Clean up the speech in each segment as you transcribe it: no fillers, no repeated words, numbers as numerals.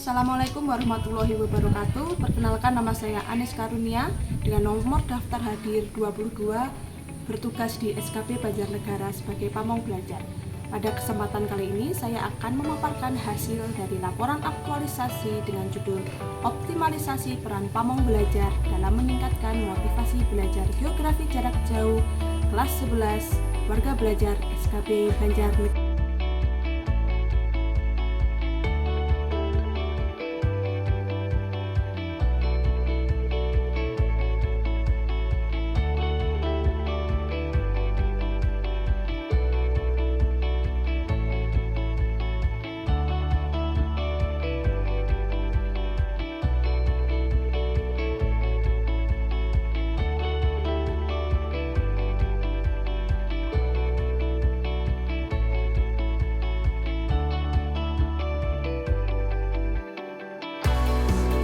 Assalamualaikum warahmatullahi wabarakatuh. Perkenalkan, nama saya Anis Karunia dengan nomor daftar hadir 22, bertugas di SKB Banjarnegara sebagai pamong belajar. Pada kesempatan kali ini saya akan memaparkan hasil dari laporan aktualisasi dengan judul Optimalisasi Peran Pamong Belajar dalam Meningkatkan Motivasi Belajar Geografi Jarak Jauh kelas 11 Warga Belajar SKB Banjarnegara.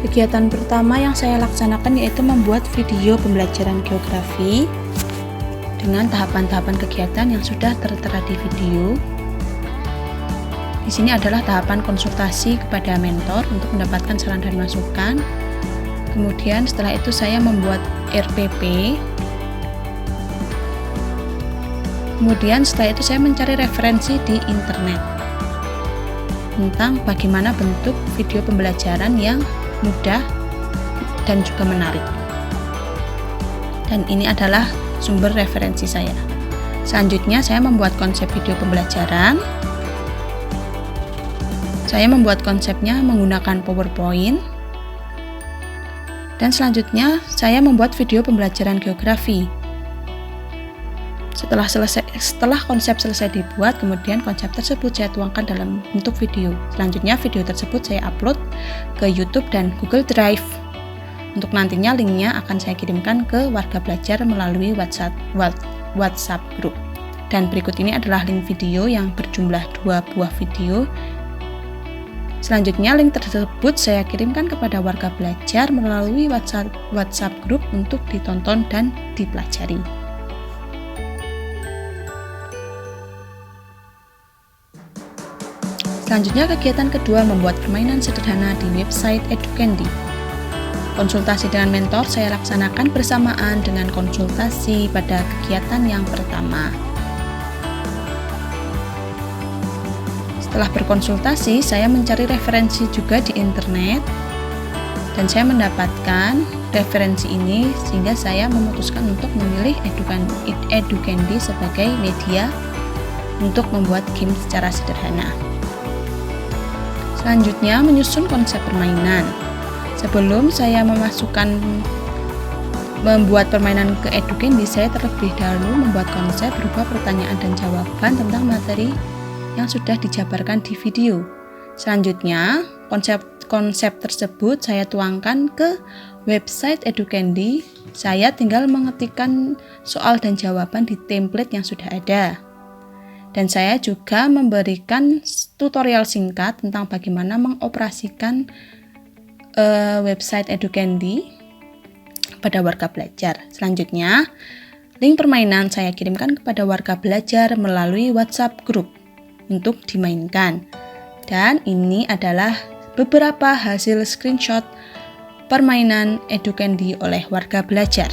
Kegiatan pertama yang saya laksanakan yaitu membuat video pembelajaran geografi dengan tahapan-tahapan kegiatan yang sudah tertera di video. Di sini adalah tahapan konsultasi kepada mentor untuk mendapatkan saran dan masukan. Kemudian setelah itu saya membuat RPP. Kemudian setelah itu saya mencari referensi di internet tentang bagaimana bentuk video pembelajaran yang mudah dan juga menarik. Dan ini adalah sumber referensi saya. Selanjutnya saya membuat konsep video pembelajaran. Saya membuat konsepnya menggunakan PowerPoint. Dan selanjutnya saya membuat video pembelajaran geografi. Setelah konsep selesai dibuat, kemudian konsep tersebut saya tuangkan dalam bentuk video. Selanjutnya video tersebut saya upload ke YouTube dan Google Drive. Untuk nantinya linknya akan saya kirimkan ke warga belajar melalui WhatsApp group. Dan berikut ini adalah link video yang berjumlah 2 buah video. Selanjutnya link tersebut saya kirimkan kepada warga belajar melalui WhatsApp group untuk ditonton dan dipelajari. Selanjutnya kegiatan kedua membuat permainan sederhana di website Educandy. Konsultasi dengan mentor saya laksanakan bersamaan dengan konsultasi pada kegiatan yang pertama. Setelah berkonsultasi, saya mencari referensi juga di internet dan saya mendapatkan referensi ini sehingga saya memutuskan untuk memilih Educandy sebagai media untuk membuat game secara sederhana. Selanjutnya menyusun konsep permainan. Sebelum saya membuat permainan ke Educandy, saya terlebih dahulu membuat konsep berupa pertanyaan dan jawaban tentang materi yang sudah dijabarkan di video. Selanjutnya, konsep tersebut saya tuangkan ke website Educandy. Saya tinggal mengetikkan soal dan jawaban di template yang sudah ada. Dan saya juga memberikan tutorial singkat tentang bagaimana mengoperasikan website Educandy pada warga belajar. Selanjutnya, link permainan saya kirimkan kepada warga belajar melalui WhatsApp group untuk dimainkan. Dan ini adalah beberapa hasil screenshot permainan Educandy oleh warga belajar.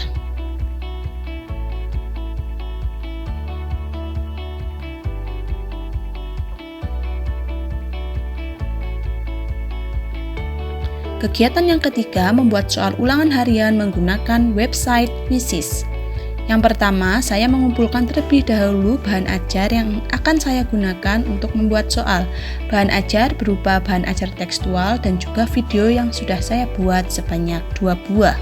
Kegiatan yang ketiga membuat soal ulangan harian menggunakan website Quizzes. Yang pertama, saya mengumpulkan terlebih dahulu bahan ajar yang akan saya gunakan untuk membuat soal. Bahan ajar berupa bahan ajar tekstual dan juga video yang sudah saya buat sebanyak 2 buah.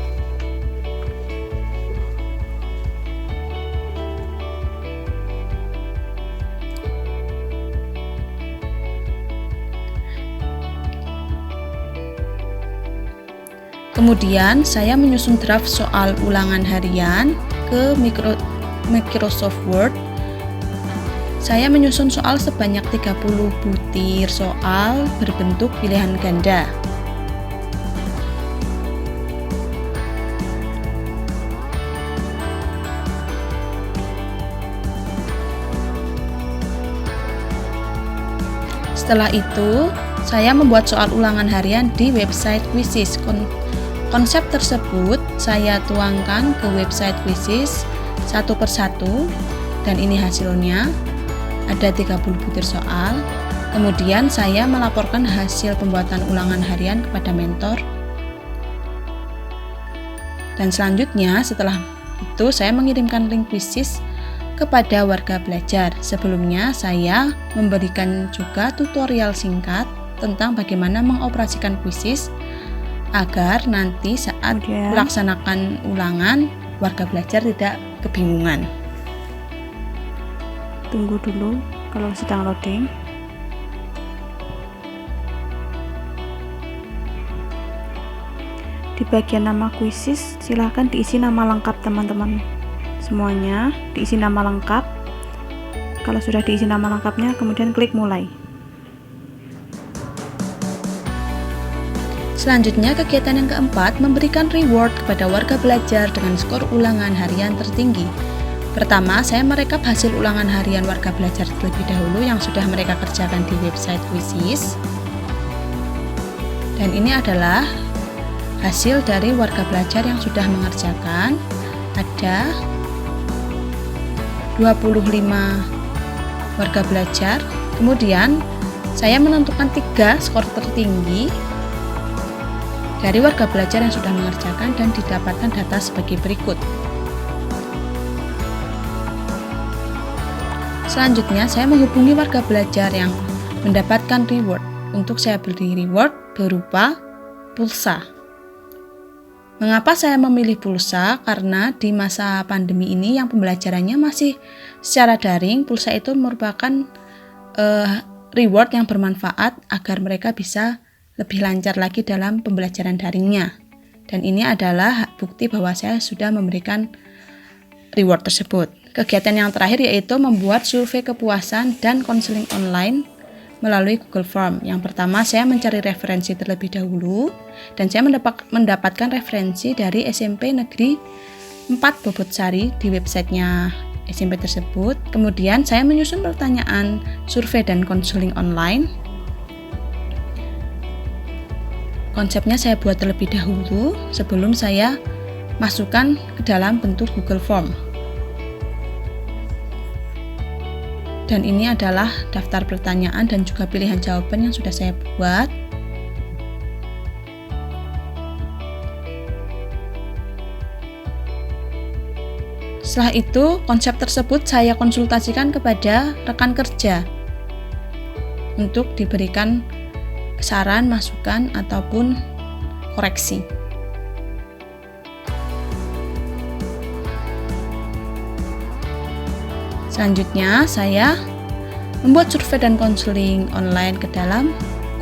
Kemudian saya menyusun draft soal ulangan harian ke Microsoft Word. Saya menyusun soal sebanyak 30 butir soal berbentuk pilihan ganda. Setelah itu, saya membuat soal ulangan harian di website Quizizz. Konsep tersebut saya tuangkan ke website Quizizz satu persatu, dan ini hasilnya. Ada 30 butir soal. Kemudian saya melaporkan hasil pembuatan ulangan harian kepada mentor. Dan selanjutnya setelah itu saya mengirimkan link Quizizz kepada warga belajar. Sebelumnya saya memberikan juga tutorial singkat tentang bagaimana mengoperasikan Quizizz agar nanti saat melaksanakan ulangan warga belajar tidak kebingungan. Tunggu dulu kalau sedang loading. Di bagian nama Quizizz silahkan diisi nama lengkap teman-teman semuanya, diisi nama lengkap. Kalau sudah diisi nama lengkapnya, kemudian klik mulai. Selanjutnya, kegiatan yang keempat memberikan reward kepada warga belajar dengan skor ulangan harian tertinggi. Pertama, saya merekap hasil ulangan harian warga belajar terlebih dahulu yang sudah mereka kerjakan di website Quizizz. Dan ini adalah hasil dari warga belajar yang sudah mengerjakan. Ada 25 warga belajar. Kemudian saya menentukan 3 skor tertinggi dari warga belajar yang sudah mengerjakan dan didapatkan data sebagai berikut. Selanjutnya saya menghubungi warga belajar yang mendapatkan reward. Untuk saya beri reward berupa pulsa. Mengapa saya memilih pulsa? Karena di masa pandemi ini yang pembelajarannya masih secara daring, pulsa itu merupakan reward yang bermanfaat agar mereka bisa lebih lancar lagi dalam pembelajaran daringnya. Dan ini adalah bukti bahwa saya sudah memberikan reward tersebut. Kegiatan yang terakhir yaitu membuat survei kepuasan dan konseling online melalui Google Form. Yang pertama, saya mencari referensi terlebih dahulu dan saya mendapatkan referensi dari SMP Negeri 4 Bobotsari di websitenya SMP tersebut. Kemudian saya menyusun pertanyaan survei dan konseling online. Konsepnya saya buat terlebih dahulu sebelum saya masukkan ke dalam bentuk Google Form. Dan ini adalah daftar pertanyaan dan juga pilihan jawaban yang sudah saya buat. Setelah itu, konsep tersebut saya konsultasikan kepada rekan kerja untuk diberikan saran, masukan, ataupun koreksi. Selanjutnya, saya membuat survei dan konseling online ke dalam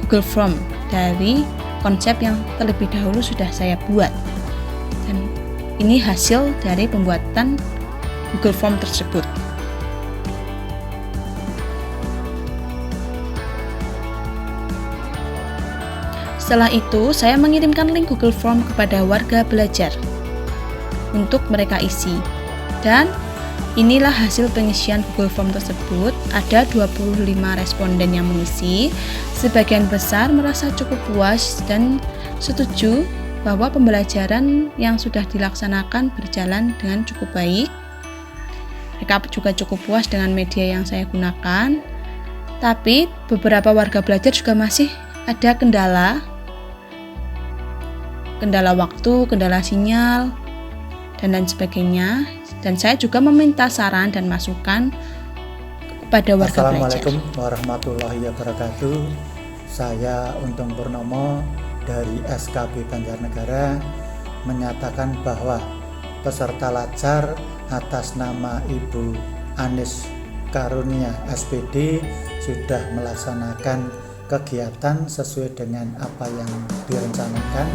Google Form dari konsep yang terlebih dahulu sudah saya buat. Dan ini hasil dari pembuatan Google Form tersebut. Setelah itu, saya mengirimkan link Google Form kepada warga belajar untuk mereka isi. Dan inilah hasil pengisian Google Form tersebut. Ada 25 responden yang mengisi. Sebagian besar merasa cukup puas dan setuju bahwa pembelajaran yang sudah dilaksanakan berjalan dengan cukup baik. Mereka juga cukup puas dengan media yang saya gunakan. Tapi beberapa warga belajar juga masih ada kendala waktu, kendala sinyal, dan lain sebagainya. Dan saya juga meminta saran dan masukan kepada warga belajar. Assalamualaikum warahmatullahi wabarakatuh. Saya Untung Purnomo dari SKB Banjarnegara menyatakan bahwa peserta lajar atas nama Ibu Anis Karunia SPD sudah melaksanakan kegiatan sesuai dengan apa yang direncanakan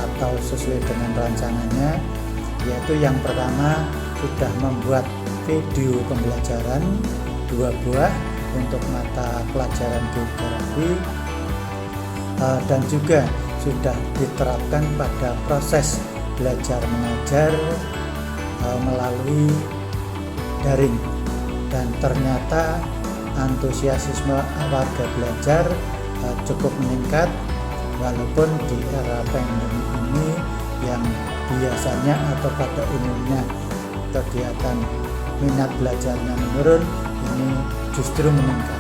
atau sesuai dengan rancangannya, yaitu yang pertama sudah membuat video pembelajaran 2 buah untuk mata pelajaran geografi, dan juga sudah diterapkan pada proses belajar mengajar melalui daring, dan ternyata antusiasme warga belajar cukup meningkat, walaupun di era pandemi ini yang biasanya atau pada umumnya kegiatan minat belajarnya menurun, ini justru meningkat.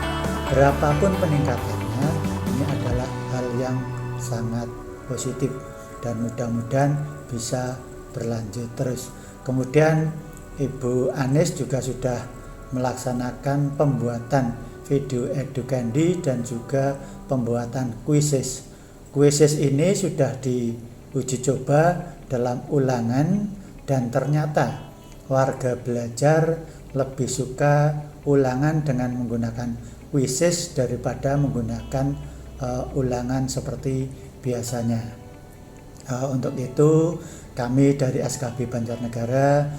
Berapapun peningkatannya, ini adalah hal yang sangat positif dan mudah-mudahan bisa berlanjut terus. Kemudian Ibu Anis juga sudah melaksanakan pembuatan video edukandi dan juga pembuatan kuisis. Kuisis ini sudah diuji coba dalam ulangan dan ternyata warga belajar lebih suka ulangan dengan menggunakan kuisis daripada menggunakan ulangan seperti biasanya. Untuk itu kami dari SKB Banjarnegara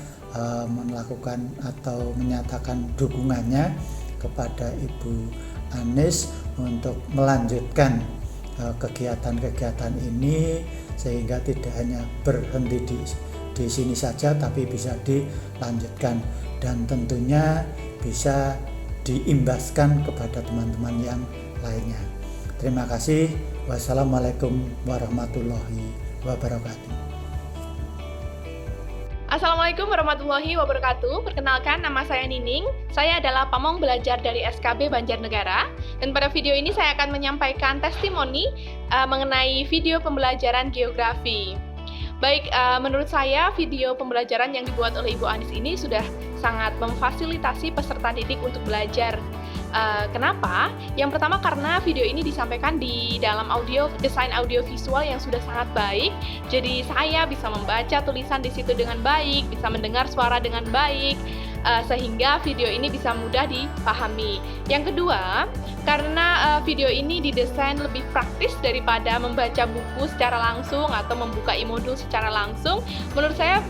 melakukan atau menyatakan dukungannya kepada Ibu Anis untuk melanjutkan kegiatan-kegiatan ini sehingga tidak hanya berhenti di sini saja tapi bisa dilanjutkan dan tentunya bisa diimbaskan kepada teman-teman yang lainnya. Terima kasih. Wassalamualaikum warahmatullahi wabarakatuh. Assalamualaikum warahmatullahi wabarakatuh. Perkenalkan, nama saya Nining. Saya adalah pamong belajar dari SKB Banjarnegara. Dan pada video ini saya akan menyampaikan testimoni mengenai video pembelajaran geografi. Baik, menurut saya video pembelajaran yang dibuat oleh Ibu Anis ini sudah sangat memfasilitasi peserta didik untuk belajar. Kenapa? Yang pertama karena video ini disampaikan di dalam desain audio visual yang sudah sangat baik. Jadi saya bisa membaca tulisan di situ dengan baik, bisa mendengar suara dengan baik, sehingga video ini bisa mudah dipahami. Yang kedua, karena video ini didesain lebih praktis daripada membaca buku secara langsung atau membuka e-modul secara langsung, menurut saya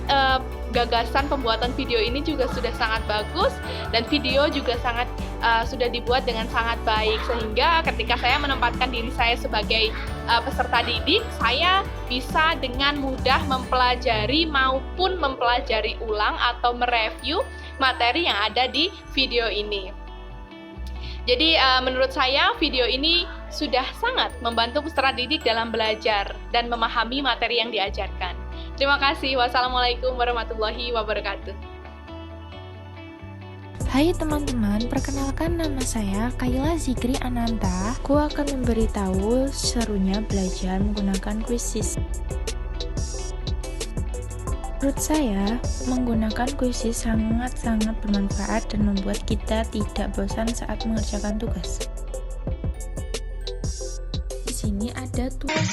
gagasan pembuatan video ini juga sudah sangat bagus dan video juga sudah dibuat dengan sangat baik, sehingga ketika saya menempatkan diri saya sebagai peserta didik, saya bisa dengan mudah mempelajari maupun mempelajari ulang atau mereview materi yang ada di video ini. Jadi menurut saya video ini sudah sangat membantu peserta didik dalam belajar dan memahami materi yang diajarkan. Terima kasih. Wassalamualaikum warahmatullahi wabarakatuh. Hai teman-teman, perkenalkan nama saya Kayla Zikri Ananta. Aku akan memberitahu serunya belajar menggunakan kuisis. Menurut saya, menggunakan kuisis sangat-sangat bermanfaat dan membuat kita tidak bosan saat mengerjakan tugas. Di sini ada tugas.